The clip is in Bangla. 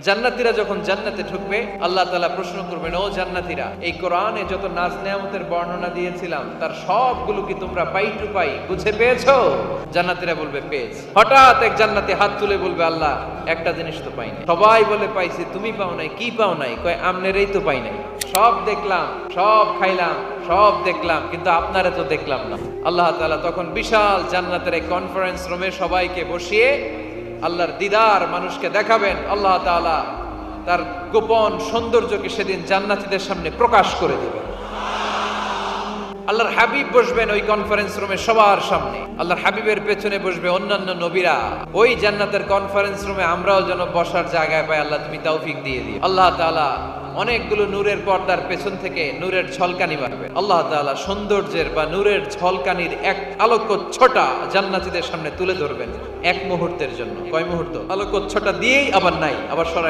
জান্নাতীরা যখন জান্নাতে ঢুকবে আল্লাহ তাআলা প্রশ্ন করবেন, ও জান্নাতীরা, এই কোরআনে যত নাজ নেয়ামতের বর্ণনা দিয়েছিলাম তার সবগুলো কি তোমরা পাই টু পাই বুঝে পেয়েছো? জান্নাতীরা বলবে পেয়েছি। হঠাৎ এক জান্নাতি হাত তুলে বলবে, আল্লাহ একটা জিনিস তো পাইনি। সবাই বলে পাইছি, তুমি পাও নাই। কি পাও নাই? কয় আমনেরই তো পাই নাই। সব দেখলাম, সব খাইলাম, সব দেখলাম, কিন্তু আপনারা তো দেখলাম না। আল্লাহ তাআলা তখন বিশাল জান্নাতের এক কনফারেন্স রুমে সবাইকে বসিয়ে আল্লাহর দিদার মানুষকে দেখাবেন। আল্লাহ তাআলা তার গোপন সৌন্দর্যকে সেদিন জান্নাতীদের সামনে প্রকাশ করে দিবেন। আল্লাহর হাবিব বসবেন ওই কনফারেন্স রুমে সবার সামনে। আল্লাহর হাবিবের পেছনে বসবে অন্যান্য নবীরা। ওই জান্নাতের কনফারেন্স রুমে আমরাও যেন বসার জায়গায় পাই, আল্লাহ তুমি তৌফিক দিয়ে দিও। আল্লাহ তাআলা অনেকগুলো নূরের পর্দার পেছন থেকে নূরের ঝলকানি মারবেন। আল্লাহ তাআলা সৌন্দর্যের বা নূরের ঝলকানির এক আলোকচ্ছটা জান্নাতীদের সামনে তুলে ধরবেন এক মুহূর্তের জন্য। কয় মুহূর্ত? আলোকচ্ছটা দিয়েই আবার নাই, আবার সরাই